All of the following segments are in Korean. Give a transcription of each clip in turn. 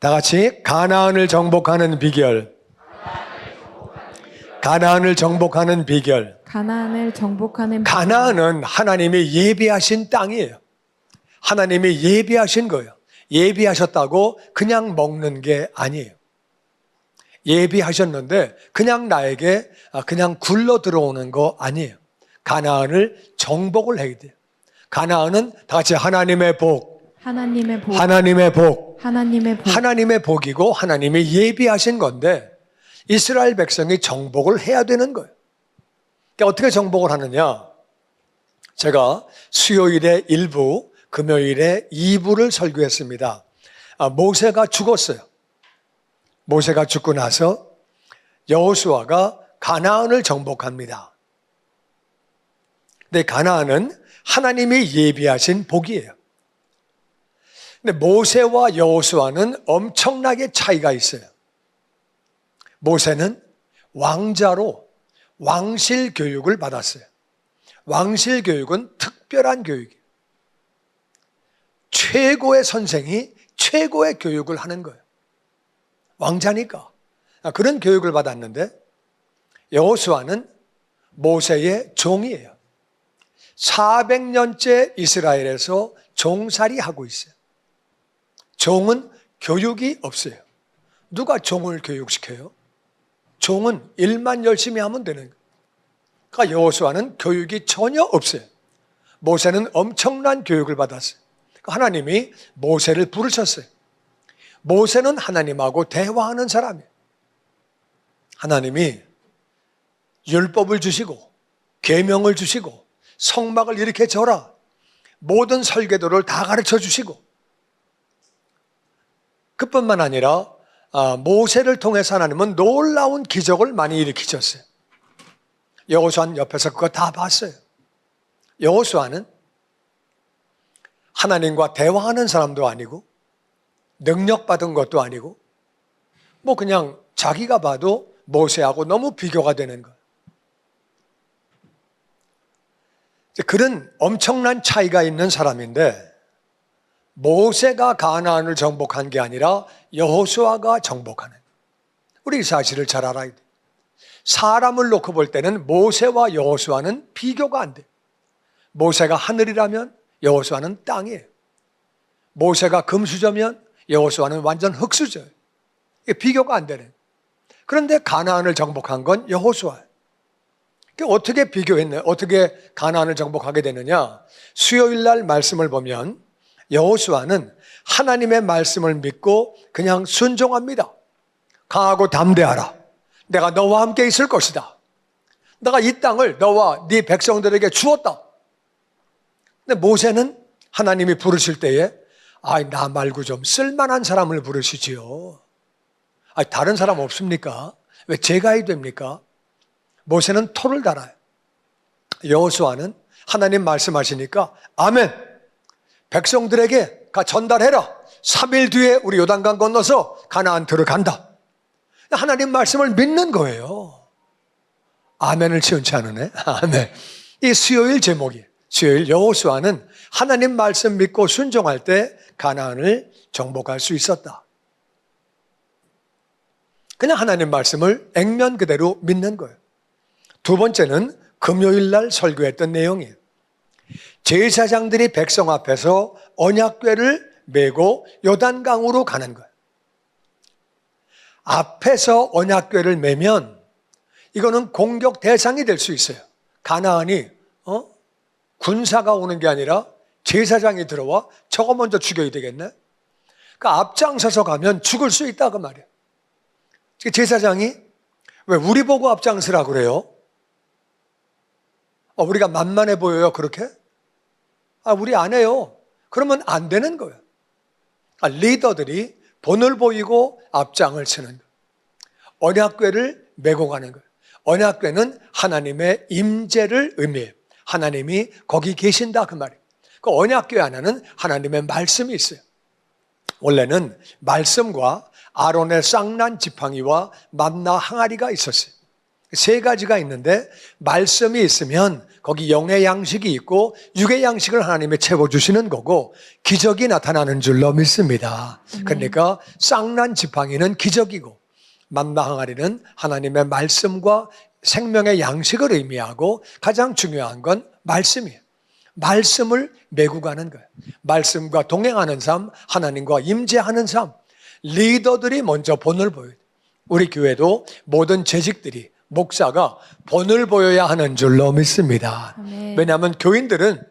다 같이 가나안을 정복하는 비결. 가나안을 정복하는 비결. 가나안을 정복하는 비결. 가나안은 하나님이 예비하신 땅이에요. 하나님이 예비하신 거예요. 예비하셨다고 그냥 먹는 게 아니에요. 예비하셨는데 그냥 나에게 그냥 굴러 들어오는 거 아니에요. 가나안을 정복을 해야 돼요. 가나안은 다 같이 하나님의 복, 하나님의 복, 하나님의 복, 하나님의 복, 하나님의 복이고 하나님이 예비하신 건데 이스라엘 백성이 정복을 해야 되는 거예요. 그러니까 어떻게 정복을 하느냐? 제가 수요일에 1부, 금요일에 2부를 설교했습니다. 모세가 죽었어요. 모세가 죽고 나서 여호수아가 가나안을 정복합니다. 근데 가나안은 하나님이 예비하신 복이에요. 근데 모세와 여호수아는 엄청나게 차이가 있어요. 모세는 왕자로 왕실 교육을 받았어요. 왕실 교육은 특별한 교육이에요. 최고의 선생이 최고의 교육을 하는 거예요. 왕자니까. 그런 교육을 받았는데 여호수아는 모세의 종이에요. 400년째 이스라엘에서 종살이 하고 있어요. 종은 교육이 없어요. 누가 종을 교육시켜요? 종은 일만 열심히 하면 되는 거예요. 그러니까 여호수아는 교육이 전혀 없어요. 모세는 엄청난 교육을 받았어요. 하나님이 모세를 부르셨어요. 모세는 하나님하고 대화하는 사람이에요. 하나님이 율법을 주시고 계명을 주시고 성막을 이렇게 져라. 모든 설계도를 다 가르쳐 주시고 그뿐만 아니라 모세를 통해서 하나님은 놀라운 기적을 많이 일으키셨어요. 여호수아는 옆에서 그거 다 봤어요. 여호수아는 하나님과 대화하는 사람도 아니고 능력받은 것도 아니고 뭐 그냥 자기가 봐도 모세하고 너무 비교가 되는 거예요. 그런 엄청난 차이가 있는 사람인데 모세가 가나안을 정복한 게 아니라 여호수아가 정복하는, 우리 이 사실을 잘 알아야 돼요. 사람을 놓고 볼 때는 모세와 여호수아는 비교가 안 돼요. 모세가 하늘이라면 여호수아는 땅이에요. 모세가 금수저면 여호수아는 완전 흙수저예요. 이게 비교가 안 되는. 그런데 가나안을 정복한 건 여호수아예요. 어떻게 비교했냐? 어떻게 가나안을 정복하게 되느냐? 수요일 날 말씀을 보면 여호수아는 하나님의 말씀을 믿고 그냥 순종합니다. 강하고 담대하라. 내가 너와 함께 있을 것이다. 내가 이 땅을 너와 네 백성들에게 주었다. 근데 모세는 하나님이 부르실 때에 나 말고 좀 쓸만한 사람을 부르시지요. 다른 사람 없습니까? 왜 제가 해야 됩니까? 모세는 토를 달아요. 여호수아는 하나님 말씀하시니까 아멘. 백성들에게 전달해라. 3일 뒤에 우리 요단강 건너서 가나안 들어간다. 하나님 말씀을 믿는 거예요. 아멘을 시원치 않으네. 아멘. 이 수요일 제목이에요. 수요일 여호수아는 하나님 말씀 믿고 순종할 때 가나안을 정복할 수 있었다. 그냥 하나님 말씀을 액면 그대로 믿는 거예요. 두 번째는 금요일 날 설교했던 내용이에요. 제사장들이 백성 앞에서 언약궤를 메고 요단강으로 가는 거예요. 앞에서 언약궤를 메면 이거는 공격 대상이 될 수 있어요. 가나안이 군사가 오는 게 아니라 제사장이 들어와 저거 먼저 죽여야 되겠네. 그러니까 앞장서서 가면 죽을 수 있다 그 말이에요. 제사장이 왜 우리 보고 앞장서라고 그래요? 우리가 만만해 보여요 그렇게? 우리 안 해요. 그러면 안 되는 거예요. 리더들이 본을 보이고 앞장을 서는 거예요. 언약궤를 메고 가는 거예요. 언약궤는 하나님의 임재를 의미해요. 하나님이 거기 계신다 그 말이에요. 그 언약궤 안에는 하나님의 말씀이 있어요. 원래는 말씀과 아론의 쌍난 지팡이와 만나 항아리가 있었어요. 세 가지가 있는데 말씀이 있으면 거기 영의 양식이 있고 육의 양식을 하나님이 채워주시는 거고 기적이 나타나는 줄로 믿습니다. 그러니까 쌍난 지팡이는 기적이고 만나 항아리는 하나님의 말씀과 생명의 양식을 의미하고 가장 중요한 건 말씀이에요. 말씀을 메고 가는 거예요. 말씀과 동행하는 삶, 하나님과 임재하는 삶. 리더들이 먼저 본을 보여요. 우리 교회도 모든 재직들이 목사가 본을 보여야 하는 줄로 믿습니다. 아멘. 왜냐하면 교인들은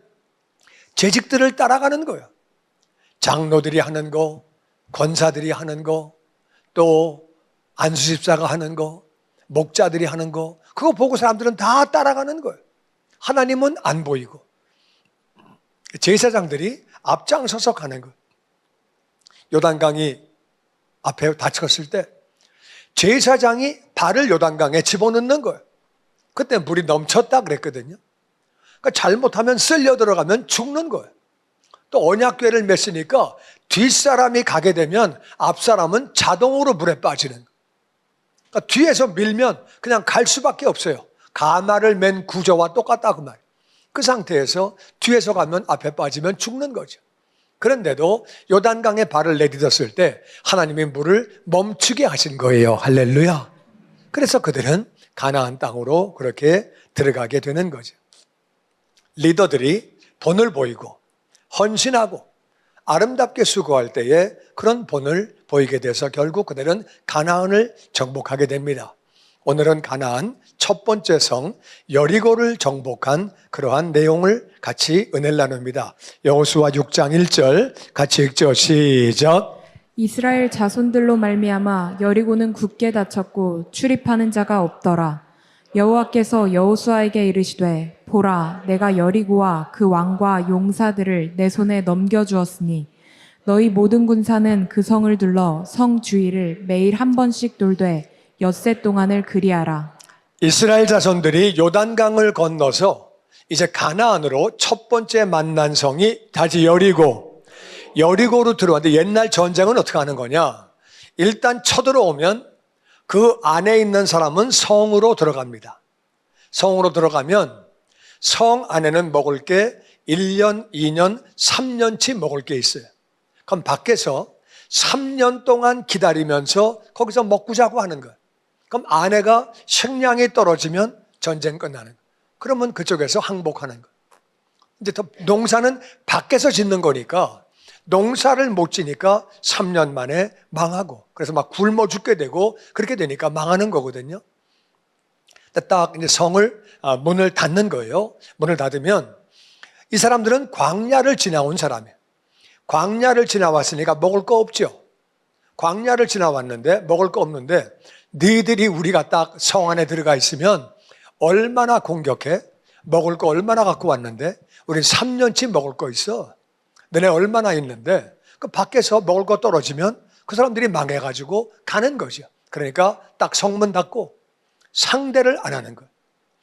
재직들을 따라가는 거예요. 장로들이 하는 거, 권사들이 하는 거, 또 안수집사가 하는 거, 목자들이 하는 거, 그거 보고 사람들은 다 따라가는 거예요. 하나님은 안 보이고 제사장들이 앞장서서 가는 거예요. 요단강이 앞에 닫혔을 때 제사장이 발을 요단강에 집어넣는 거예요. 그때 물이 넘쳤다 그랬거든요. 그러니까 잘못하면 쓸려 들어가면 죽는 거예요. 또 언약궤를 맸으니까 뒷사람이 가게 되면 앞사람은 자동으로 물에 빠지는 거예요. 그러니까 뒤에서 밀면 그냥 갈 수밖에 없어요. 가마를 맨 구조와 똑같다 그 말이에요. 그 상태에서 뒤에서 가면 앞에 빠지면 죽는 거죠. 그런데도 요단강에 발을 내딛었을 때 하나님이 물을 멈추게 하신 거예요. 할렐루야. 그래서 그들은 가나안 땅으로 그렇게 들어가게 되는 거죠. 리더들이 본을 보이고 헌신하고 아름답게 수고할 때에 그런 본을 보이게 돼서 결국 그들은 가나안을 정복하게 됩니다. 오늘은 가나안 첫 번째 성 여리고를 정복한 그러한 내용을 같이 은혜를 나눕니다. 여호수아 6장 1절 같이 읽죠. 시작. 이스라엘 자손들로 말미암아 여리고는 굳게 닫혔고 출입하는 자가 없더라. 여호와께서 여호수아에게 이르시되 보라 내가 여리고와 그 왕과 용사들을 내 손에 넘겨주었으니 너희 모든 군사는 그 성을 둘러 성 주위를 매일 한 번씩 돌되 엿새 동안을 그리하라. 이스라엘 자손들이 요단강을 건너서 이제 가나안으로 첫 번째 만난 성이 다시 여리고로 들어왔는데 옛날 전쟁은 어떻게 하는 거냐? 일단 쳐들어오면 그 안에 있는 사람은 성으로 들어갑니다. 성으로 들어가면 성 안에는 먹을 게 1년, 2년, 3년치 먹을 게 있어요. 그럼 밖에서 3년 동안 기다리면서 거기서 먹고 자고 하는 거예요. 그럼 아내가 식량이 떨어지면 전쟁 끝나는 거예요. 그러면 그쪽에서 항복하는 거예요. 이제 더 농사는 밖에서 짓는 거니까 농사를 못 지니까 3년 만에 망하고 그래서 막 굶어 죽게 되고 그렇게 되니까 망하는 거거든요. 딱 이제 성을 문을 닫는 거예요. 문을 닫으면 이 사람들은 광야를 지나온 사람이에요. 광야를 지나왔으니까 먹을 거 없죠. 광야를 지나왔는데 먹을 거 없는데 너희들이 우리가 딱 성 안에 들어가 있으면 얼마나 공격해? 먹을 거 얼마나 갖고 왔는데 우리 3년치 먹을 거 있어. 너네 얼마나 있는데 그 밖에서 먹을 거 떨어지면 그 사람들이 망해가지고 가는 거죠. 그러니까 딱 성문 닫고 상대를 안 하는 거예요.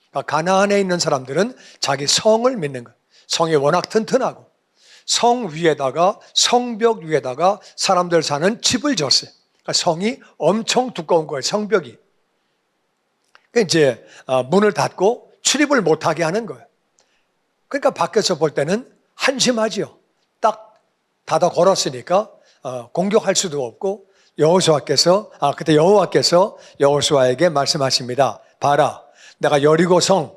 그러니까 가나안에 있는 사람들은 자기 성을 믿는 거예요. 성이 워낙 튼튼하고 성 위에다가 성벽 위에다가 사람들 사는 집을 졌어요. 그러니까 성이 엄청 두꺼운 거예요. 성벽이. 그러니까 이제 문을 닫고 출입을 못하게 하는 거예요. 그러니까 밖에서 볼 때는 한심하지요. 딱 닫아 걸었으니까 공격할 수도 없고 그때 여호와께서 여호수아에게 말씀하십니다. 봐라, 내가 여리고 성,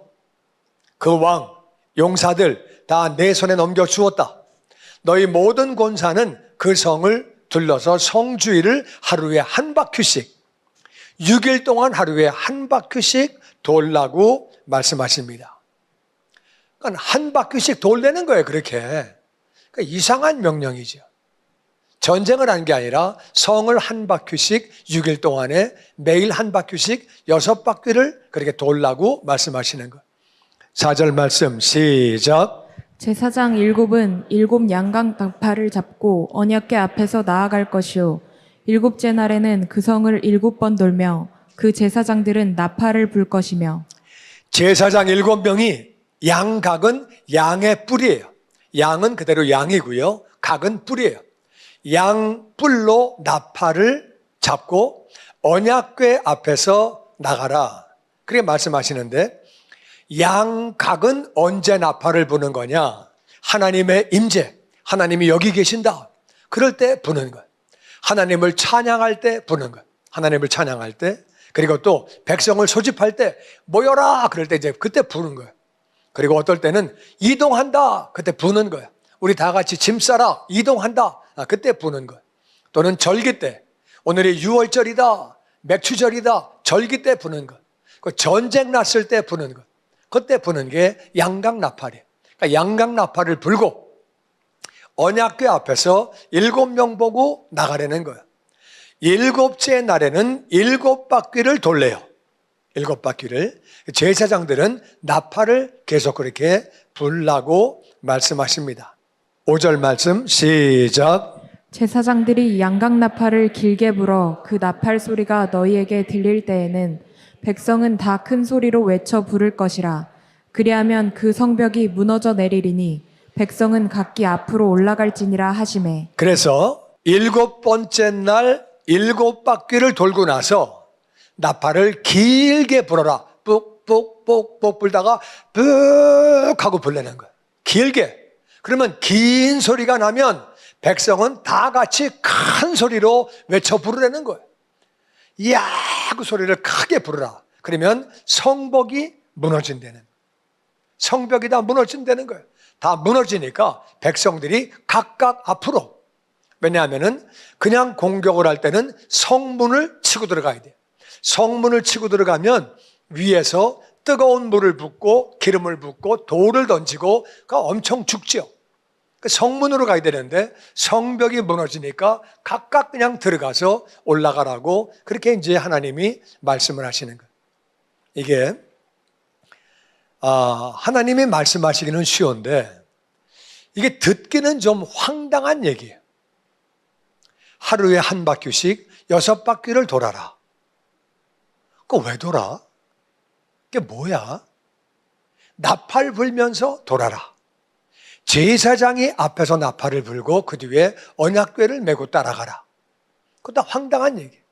그 왕, 용사들 다 내 손에 넘겨 주었다. 너희 모든 권사는 그 성을 둘러서 성 주위를 하루에 한 바퀴씩 6일 동안 하루에 한 바퀴씩 돌라고 말씀하십니다. 그러니까 한 바퀴씩 돌려는 거예요. 그렇게. 그러니까 이상한 명령이죠. 전쟁을 한 게 아니라 성을 한 바퀴씩 6일 동안에 매일 한 바퀴씩 6바퀴를 그렇게 돌라고 말씀하시는 거예요. 4절 말씀 시작. 제사장 7은 7 양강 나팔을 잡고 언약궤 앞에서 나아갈 것이요 7째 날에는 그 성을 7번 돌며 그 제사장들은 나팔을 불 것이며. 제사장 7명이 양각은 양의 뿔이에요. 양은 그대로 양이고요. 각은 뿔이에요. 양 뿔로 나팔을 잡고 언약궤 앞에서 나가라. 그렇게 말씀하시는데 양각은 언제 나팔을 부는 거냐? 하나님의 임재, 하나님이 여기 계신다. 그럴 때 부는 거예요. 하나님을 찬양할 때 부는 거예요. 하나님을 찬양할 때, 그리고 또 백성을 소집할 때 모여라 그럴 때 이제 그때 부는 거예요. 그리고 어떨 때는 이동한다 그때 부는 거예요. 우리 다 같이 짐 싸라 이동한다 그때 부는 거예요. 또는 절기 때, 오늘이 6월절이다 맥추절이다 절기 때 부는 거예요. 전쟁 났을 때 부는 거예요. 그때 부는 게 양각나팔이에요. 그러니까 양각나팔을 불고 언약궤 앞에서 7명 보고 나가려는 거예요. 7째 날에는 7바퀴를 돌래요. 7바퀴를. 제사장들은 나팔을 계속 그렇게 불라고 말씀하십니다. 5절 말씀 시작. 제사장들이 양각나팔을 길게 불어 그 나팔 소리가 너희에게 들릴 때에는 백성은 다 큰 소리로 외쳐 부를 것이라. 그리하면 그 성벽이 무너져 내리리니 백성은 각기 앞으로 올라갈지니라 하시매. 그래서 7번째 날 7바퀴를 돌고 나서 나팔을 길게 불어라. 뿍뿍뿍뿍 불다가 뿍 하고 불려는 거예요. 길게. 그러면 긴 소리가 나면 백성은 다 같이 큰 소리로 외쳐 부르라는 거예요. 이야 그 소리를 크게 부르라. 그러면 성벽이 무너진다는 거예요. 성벽이 다 무너진다는 거예요. 다 무너지니까 백성들이 각각 앞으로. 왜냐하면 그냥 공격을 할 때는 성문을 치고 들어가야 돼요. 성문을 치고 들어가면 위에서 뜨거운 물을 붓고 기름을 붓고 돌을 던지고 엄청 죽죠. 성문으로 가야 되는데 성벽이 무너지니까 각각 그냥 들어가서 올라가라고 그렇게 이제 하나님이 말씀을 하시는 거예요. 이게 하나님이 말씀하시기는 쉬운데 이게 듣기는 좀 황당한 얘기예요. 하루에 한 바퀴씩 6바퀴를 돌아라. 그거 왜 돌아? 그게 뭐야? 나팔 불면서 돌아라. 제사장이 앞에서 나팔을 불고 그 뒤에 언약궤를 메고 따라가라. 그거 다 황당한 얘기예요.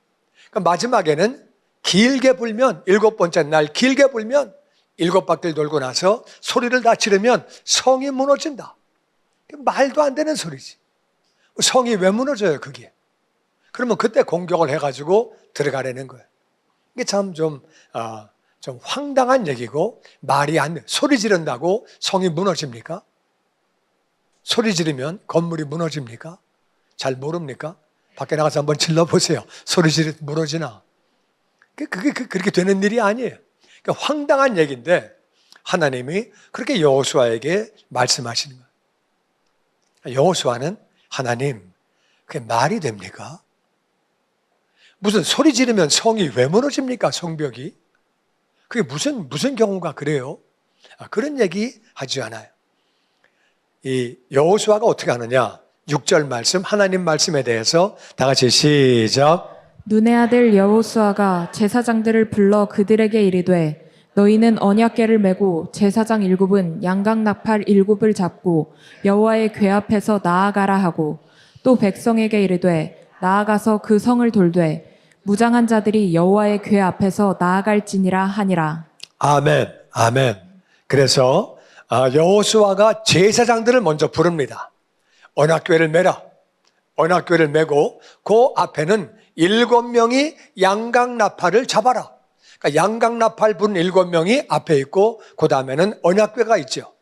그러니까 마지막에는 길게 불면 7번째 날 길게 불면 7바퀴를 돌고 나서 소리를 다 지르면 성이 무너진다. 말도 안 되는 소리지. 성이 왜 무너져요 그게? 그러면 그때 공격을 해가지고 들어가려는 거예요. 이게 참 좀 황당한 얘기고 말이 안 돼. 소리 지른다고 성이 무너집니까? 소리 지르면 건물이 무너집니까? 잘 모릅니까? 밖에 나가서 한번 질러보세요. 소리 지르면 무너지나? 그게 그렇게 되는 일이 아니에요. 그러니까 황당한 얘기인데 하나님이 그렇게 여호수아에게 말씀하시는 거예요. 여호수아는 하나님 그게 말이 됩니까? 무슨 소리 지르면 성이 왜 무너집니까? 성벽이? 그게 무슨 경우가 그래요? 그런 얘기 하지 않아요. 이 여호수아가 어떻게 하느냐? 6절 말씀, 하나님 말씀에 대해서 다 같이 시작. 눈의 아들 여호수아가 제사장들을 불러 그들에게 이르되 너희는 언약궤를 메고 제사장 7은 양각나팔 7을 잡고 여호와의 궤 앞에서 나아가라 하고 또 백성에게 이르되 나아가서 그 성을 돌되 무장한 자들이 여호와의 궤 앞에서 나아갈지니라 하니라. 아멘, 아멘. 그래서 여호수아가 제사장들을 먼저 부릅니다. 언약궤를 메라. 언약궤를 메고 그 앞에는 7명이 양각나팔을 잡아라. 그러니까 양각나팔 분 7명이 앞에 있고 그 다음에는 언약궤가 있죠.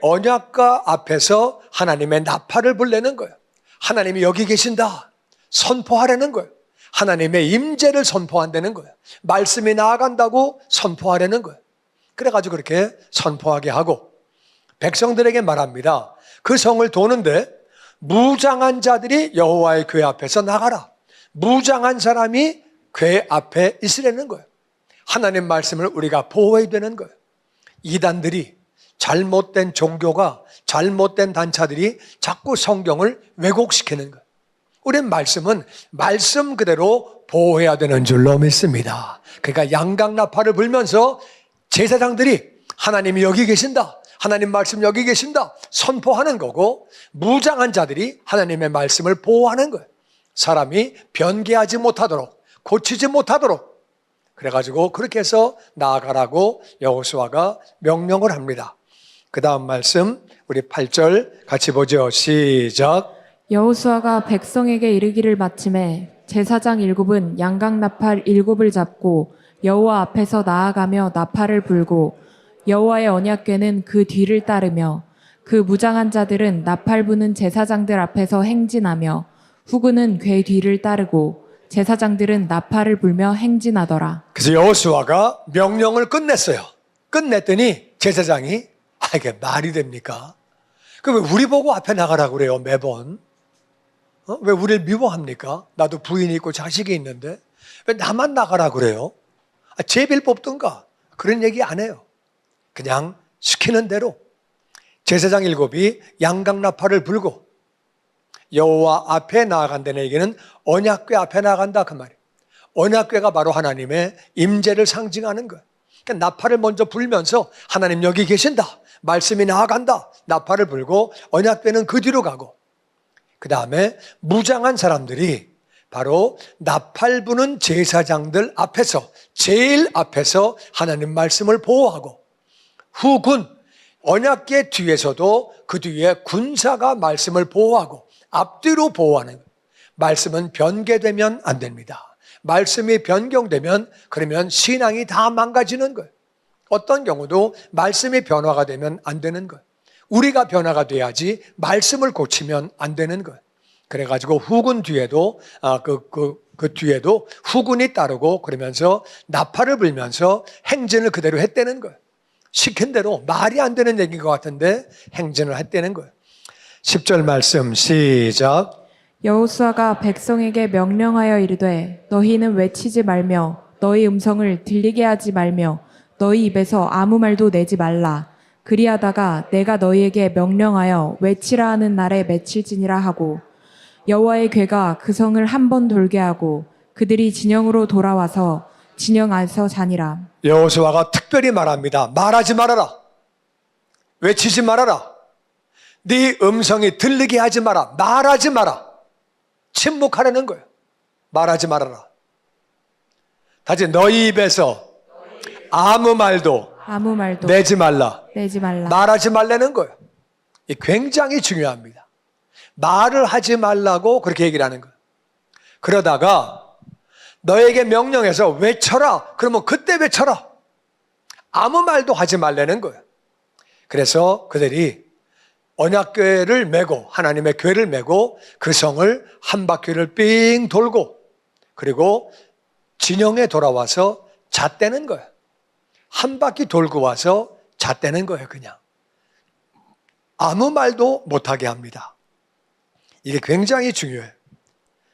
언약궤 앞에서 하나님의 나팔을 불내는 거예요. 하나님이 여기 계신다. 선포하라는 거예요. 하나님의 임재를 선포한다는 거예요. 말씀이 나아간다고 선포하라는 거예요. 그래가지고 그렇게 선포하게 하고 백성들에게 말합니다. 그 성을 도는데 무장한 자들이 여호와의 궤 앞에서 나가라. 무장한 사람이 궤 앞에 있으라는 거예요. 하나님 말씀을 우리가 보호해야 되는 거예요. 이단들이 잘못된 종교가 잘못된 단체들이 자꾸 성경을 왜곡시키는 거예요. 우리는 말씀은 말씀 그대로 보호해야 되는 줄로 믿습니다. 그러니까 양각나팔을 불면서 제사장들이 하나님이 여기 계신다. 하나님 말씀 여기 계신다. 선포하는 거고 무장한 자들이 하나님의 말씀을 보호하는 거예요. 사람이 변개하지 못하도록 고치지 못하도록 그래가지고 그렇게 해서 나아가라고 여호수아가 명령을 합니다. 그 다음 말씀 우리 8절 같이 보죠. 시작. 여호수아가 백성에게 이르기를 마침에 제사장 일곱은 양각 나팔 일곱을 잡고 여호와 앞에서 나아가며 나팔을 불고 여호와의 언약궤는 그 뒤를 따르며 그 무장한 자들은 나팔 부는 제사장들 앞에서 행진하며 후군은 궤 뒤를 따르고 제사장들은 나팔을 불며 행진하더라. 그래서 여호수아가 명령을 끝냈어요. 끝냈더니 제사장이 이게 말이 됩니까? 그럼 왜 우리 보고 앞에 나가라고 그래요 매번? 왜 우리를 미워합니까? 나도 부인이 있고 자식이 있는데 왜 나만 나가라고 그래요? 제비를 뽑든가 그런 얘기 안 해요. 그냥 시키는 대로 제사장 일곱이 양각나팔을 불고 여호와 앞에 나아간다는 얘기는 언약궤 앞에 나아간다 그 말이에요. 언약궤가 바로 하나님의 임재를 상징하는 거예요. 그러니까 나팔을 먼저 불면서 하나님 여기 계신다. 말씀이 나아간다. 나팔을 불고 언약궤는 그 뒤로 가고 그 다음에 무장한 사람들이 바로 나팔 부는 제사장들 앞에서 제일 앞에서 하나님 말씀을 보호하고 후군 언약궤 뒤에서도 그 뒤에 군사가 말씀을 보호하고 앞뒤로 보호하는 거예요. 말씀은 변개되면 안 됩니다. 말씀이 변경되면 그러면 신앙이 다 망가지는 거예요. 어떤 경우도 말씀이 변화가 되면 안 되는 거예요. 우리가 변화가 돼야지 말씀을 고치면 안 되는 거예요. 그래가지고 후군 뒤에도 그 뒤에도 후군이 따르고 그러면서 나팔을 불면서 행진을 그대로 했다는 거예요. 시킨 대로 말이 안 되는 얘기인 것 같은데 행진을 했다는 거예요. 10절 말씀 시작. 여호수아가 백성에게 명령하여 이르되 너희는 외치지 말며 너희 음성을 들리게 하지 말며 너희 입에서 아무 말도 내지 말라. 그리하다가 내가 너희에게 명령하여 외치라 하는 날에 맺힐지니라 하고 여호와의 궤가 그 성을 한 번 돌게 하고 그들이 진영으로 돌아와서 진영 안에서 자니라. 여호수아가 특별히 말합니다. 말하지 말아라. 외치지 말아라. 네 음성이 들리게 하지 마라. 말하지 마라. 침묵하라는 거예요. 말하지 말아라. 다시 너희 입에서 아무 말도 내지 말라. 말하지 말라는 거예요. 이 굉장히 중요합니다. 말을 하지 말라고 그렇게 얘기를 하는 거예요. 그러다가 너에게 명령해서 외쳐라. 그러면 그때 외쳐라. 아무 말도 하지 말라는 거예요. 그래서 그들이 언약궤를 메고 하나님의 궤를 메고 그 성을 한 바퀴를 삥 돌고 그리고 진영에 돌아와서 잣대는 거예요. 한 바퀴 돌고 와서 잣대는 거예요. 그냥 아무 말도 못하게 합니다. 이게 굉장히 중요해요.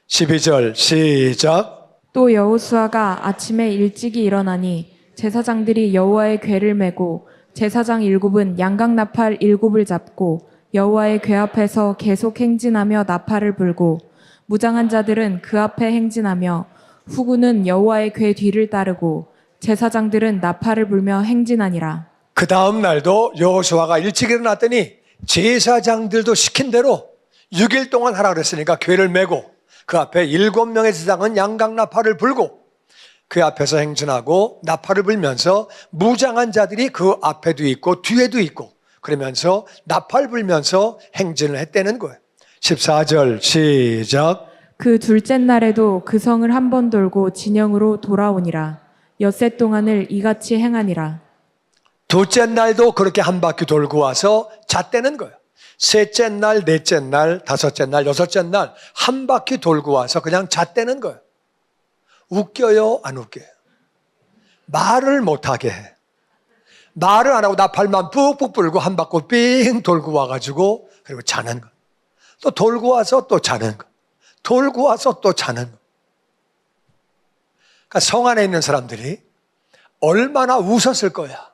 12절 시작. 또 여호수아가 아침에 일찍이 일어나니 제사장들이 여호와의 궤를 메고 제사장 일곱은 양각 나팔 일곱을 잡고 여호와의 궤 앞에서 계속 행진하며 나팔을 불고 무장한 자들은 그 앞에 행진하며 후군은 여호와의 궤 뒤를 따르고 제사장들은 나팔을 불며 행진하니라. 그 다음 날도 여호수아가 일찍 일어났더니 제사장들도 시킨 대로 6일 동안 하라 그랬으니까 궤를 메고 그 앞에 7명의 제사장은 양각 나팔을 불고 그 앞에서 행진하고 나팔을 불면서 무장한 자들이 그 앞에도 있고 뒤에도 있고 그러면서 나팔 불면서 행진을 했다는 거예요. 14절 시작. 그 둘째 날에도 그 성을 한 번 돌고 진영으로 돌아오니라. 엿새 동안을 이같이 행하니라. 둘째 날도 그렇게 한 바퀴 돌고 와서 잣대는 거예요. 셋째 날, 넷째 날, 다섯째 날, 여섯째 날 한 바퀴 돌고 와서 그냥 잣대는 거예요. 웃겨요? 안 웃겨요? 말을 못하게 해. 말을 안 하고 나팔만 푹푹 불고 한 바퀴 삥 돌고 와가지고 그리고 자는 거. 또 돌고 와서 또 자는 거. 돌고 와서 또 자는 거. 그러니까 성 안에 있는 사람들이 얼마나 웃었을 거야.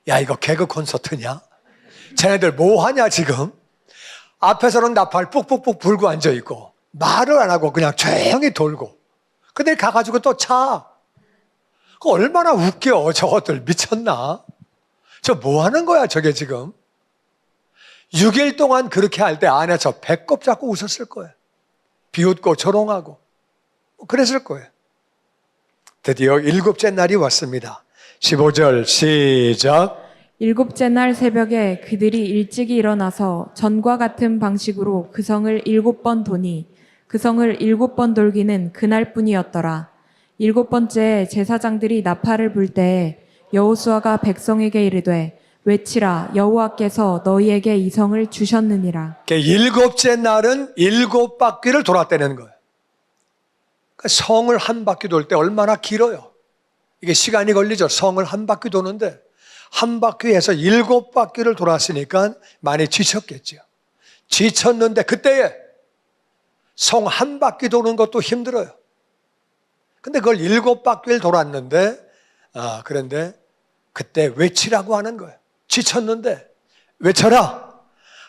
야, 이거 개그 콘서트냐? 쟤네들 뭐 하냐 지금? 앞에서는 나팔 푹푹푹 불고 앉아있고 말을 안 하고 그냥 조용히 돌고 근데 가가지고 또 차. 그 얼마나 웃겨. 저것들 미쳤나? 저 뭐 하는 거야 저게 지금? 6일 동안 그렇게 할 때 안에서 배꼽 잡고 웃었을 거예요. 비웃고 조롱하고 그랬을 거예요. 드디어 일곱째 날이 왔습니다. 15절 시작. 일곱째 날 새벽에 그들이 일찍이 일어나서 전과 같은 방식으로 그 성을 7번 도니 그 성을 7번 돌기는 그날뿐이었더라. 7번째에 제사장들이 나팔을 불 때에 여호수아가 백성에게 이르되 외치라 여호와께서 너희에게 이 성을 주셨느니라. 일곱째 날은 7바퀴를 돌았다는 거예요. 그러니까 성을 한 바퀴 돌 때 얼마나 길어요. 이게 시간이 걸리죠. 성을 한 바퀴 도는데 한 바퀴에서 7바퀴를 돌았으니까 많이 지쳤겠죠. 지쳤는데 그때에 성 한 바퀴 도는 것도 힘들어요. 근데 그걸 7바퀴를 돌았는데 그런데 그때 외치라고 하는 거예요. 지쳤는데 외쳐라.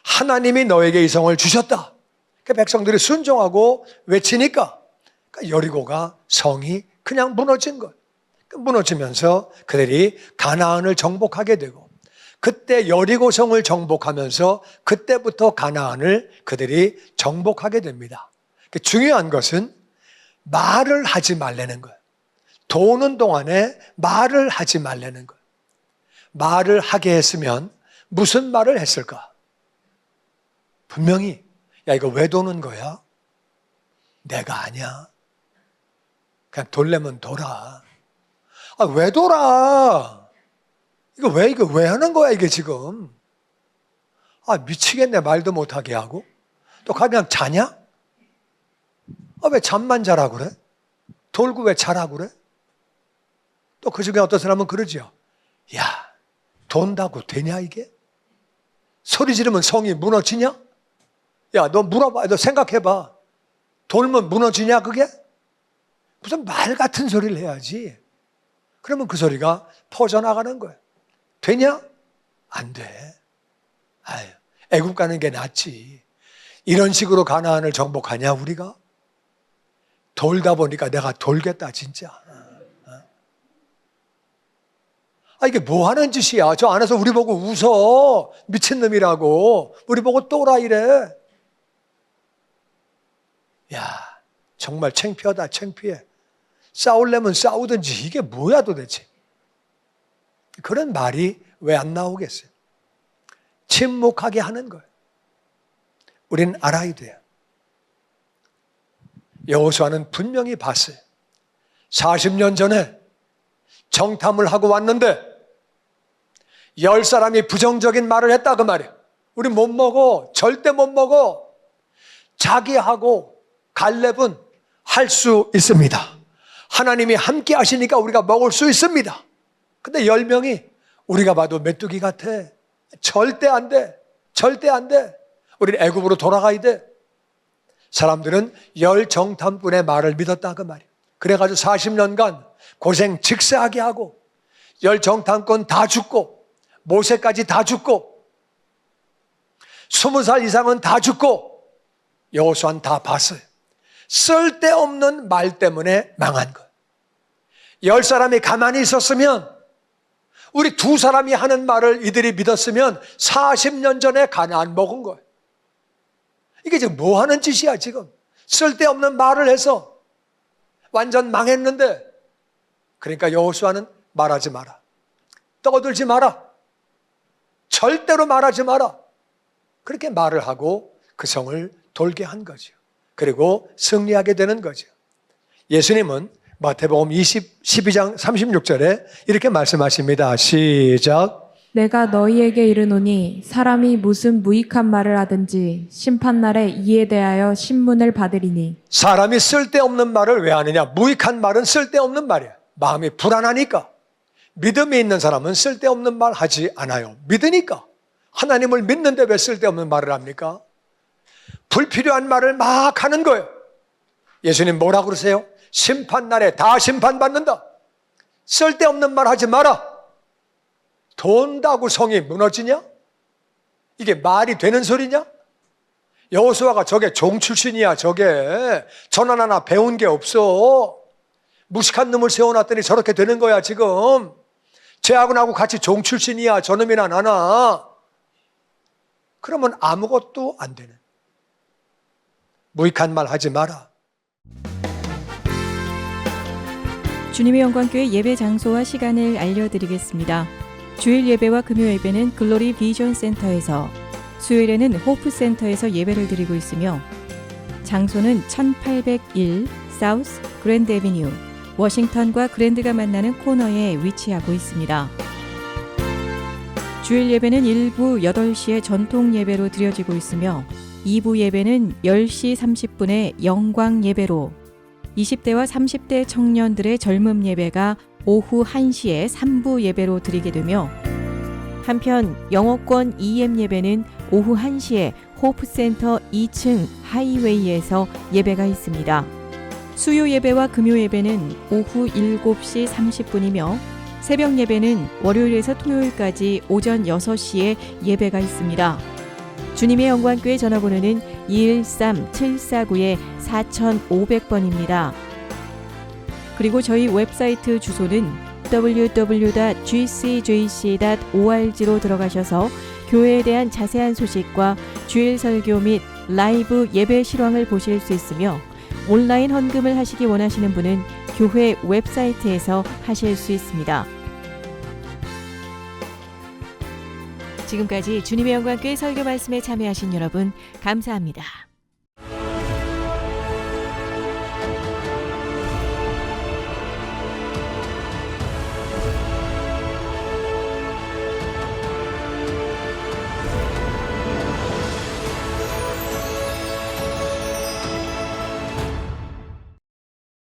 하나님이 너에게 이 성을 주셨다. 그 백성들이 순종하고 외치니까 여리고가 성이 그냥 무너진 거예요. 무너지면서 그들이 가나안을 정복하게 되고 그때 여리고 성을 정복하면서 그때부터 가나안을 그들이 정복하게 됩니다. 중요한 것은 말을 하지 말라는 거예요. 도는 동안에 말을 하지 말라는 거예요. 말을 하게 했으면 무슨 말을 했을까? 분명히 야 이거 왜 도는 거야? 내가 아니야. 그냥 돌려면 돌아. 왜 돌아? 이거 왜 하는 거야 이게 지금? 미치겠네. 말도 못하게 하고 또 그냥 자냐? 왜 잠만 자라 그래? 돌고 왜 자라 그래? 또 그 중에 어떤 사람은 그러죠. 야, 돈다고 되냐 이게? 소리 지르면 성이 무너지냐? 야, 너 물어봐. 너 생각해봐. 돌면 무너지냐 그게? 무슨 말 같은 소리를 해야지. 그러면 그 소리가 퍼져나가는 거예요. 되냐? 안 돼. 애국 가는 게 낫지. 이런 식으로 가나안을 정복하냐 우리가? 돌다 보니까 내가 돌겠다 진짜. 이게 뭐 하는 짓이야. 저 안에서 우리 보고 웃어. 미친놈이라고. 우리 보고 또라이래. 야, 정말 창피하다 창피해. 싸우려면 싸우든지 이게 뭐야 도대체. 그런 말이 왜 안 나오겠어요? 침묵하게 하는 거예요. 우리는 알아야 돼요. 여호수아는 분명히 봤어요. 40년 전에 정탐을 하고 왔는데 10사람이 부정적인 말을 했다 그 말이에요. 우리 못 먹어. 절대 못 먹어. 자기하고 갈렙은 할 수 있습니다. 하나님이 함께 하시니까 우리가 먹을 수 있습니다. 근데 10명이 우리가 봐도 메뚜기 같아. 절대 안 돼. 절대 안 돼. 우리는 애굽으로 돌아가야 돼. 사람들은 10정탐꾼의 말을 믿었다 그 말이에요. 그래가지고 40년간 고생 직세하게 하고 10정탐꾼 다 죽고 모세까지 다 죽고 20살 이상은 다 죽고 여호수아는 다 봤어요. 쓸데없는 말 때문에 망한 거예요. 10사람이 가만히 있었으면 우리 2사람이 하는 말을 이들이 믿었으면 40년 전에 가나안 먹은 거예요. 이게 지금 뭐 하는 짓이야 지금. 쓸데없는 말을 해서 완전 망했는데 그러니까 여호수아는 말하지 마라. 떠들지 마라. 절대로 말하지 마라. 그렇게 말을 하고 그 성을 돌게 한 거죠. 그리고 승리하게 되는 거죠. 예수님은 마태복음 12장 36절에 이렇게 말씀하십니다. 시작. 내가 너희에게 이르노니 사람이 무슨 무익한 말을 하든지 심판날에 이에 대하여 신문을 받으리니. 사람이 쓸데없는 말을 왜 하느냐? 무익한 말은 쓸데없는 말이야. 마음이 불안하니까. 믿음이 있는 사람은 쓸데없는 말 하지 않아요. 믿으니까. 하나님을 믿는데 왜 쓸데없는 말을 합니까? 불필요한 말을 막 하는 거예요. 예수님 뭐라고 그러세요? 심판날에 다 심판받는다. 쓸데없는 말 하지 마라. 돈다고 성이 무너지냐? 이게 말이 되는 소리냐? 여호수아가 저게 종 출신이야. 저게 전환 하나 배운 게 없어. 무식한 놈을 세워놨더니 저렇게 되는 거야 지금. 쟤하고나하고 같이 종 출신이야. 저놈이나 나나. 그러면 아무것도 안 되는. 무익한 말 하지 마라. 주님의 영광교회 예배 장소와 시간을 알려드리겠습니다. 주일 예배와 금요 예배는 글로리 비전 센터에서, 수요일에는 호프 센터에서 예배를 드리고 있으며 장소는 1801 사우스 그랜드 애비뉴, 워싱턴과 그랜드가 만나는 코너에 위치하고 있습니다. 주일 예배는 1부 8시에 전통 예배로 드려지고 있으며 2부 예배는 10시 30분에 영광 예배로, 20대와 30대 청년들의 젊음 예배가 오후 1시에 3부 예배로 드리게 되며, 한편 영어권 EM 예배는 오후 1시에 호프센터 2층 하이웨이에서 예배가 있습니다. 수요 예배와 금요 예배는 오후 7시 30분이며 새벽 예배는 월요일에서 토요일까지 오전 6시에 예배가 있습니다. 주님의 영광교회 전화번호는 213-749-4500번입니다. 그리고 저희 웹사이트 주소는 www.gcjc.org로 들어가셔서 교회에 대한 자세한 소식과 주일 설교 및 라이브 예배 실황을 보실 수 있으며, 온라인 헌금을 하시기 원하시는 분은 교회 웹사이트에서 하실 수 있습니다. 지금까지 주님의 영광교회 설교 말씀에 참여하신 여러분 감사합니다.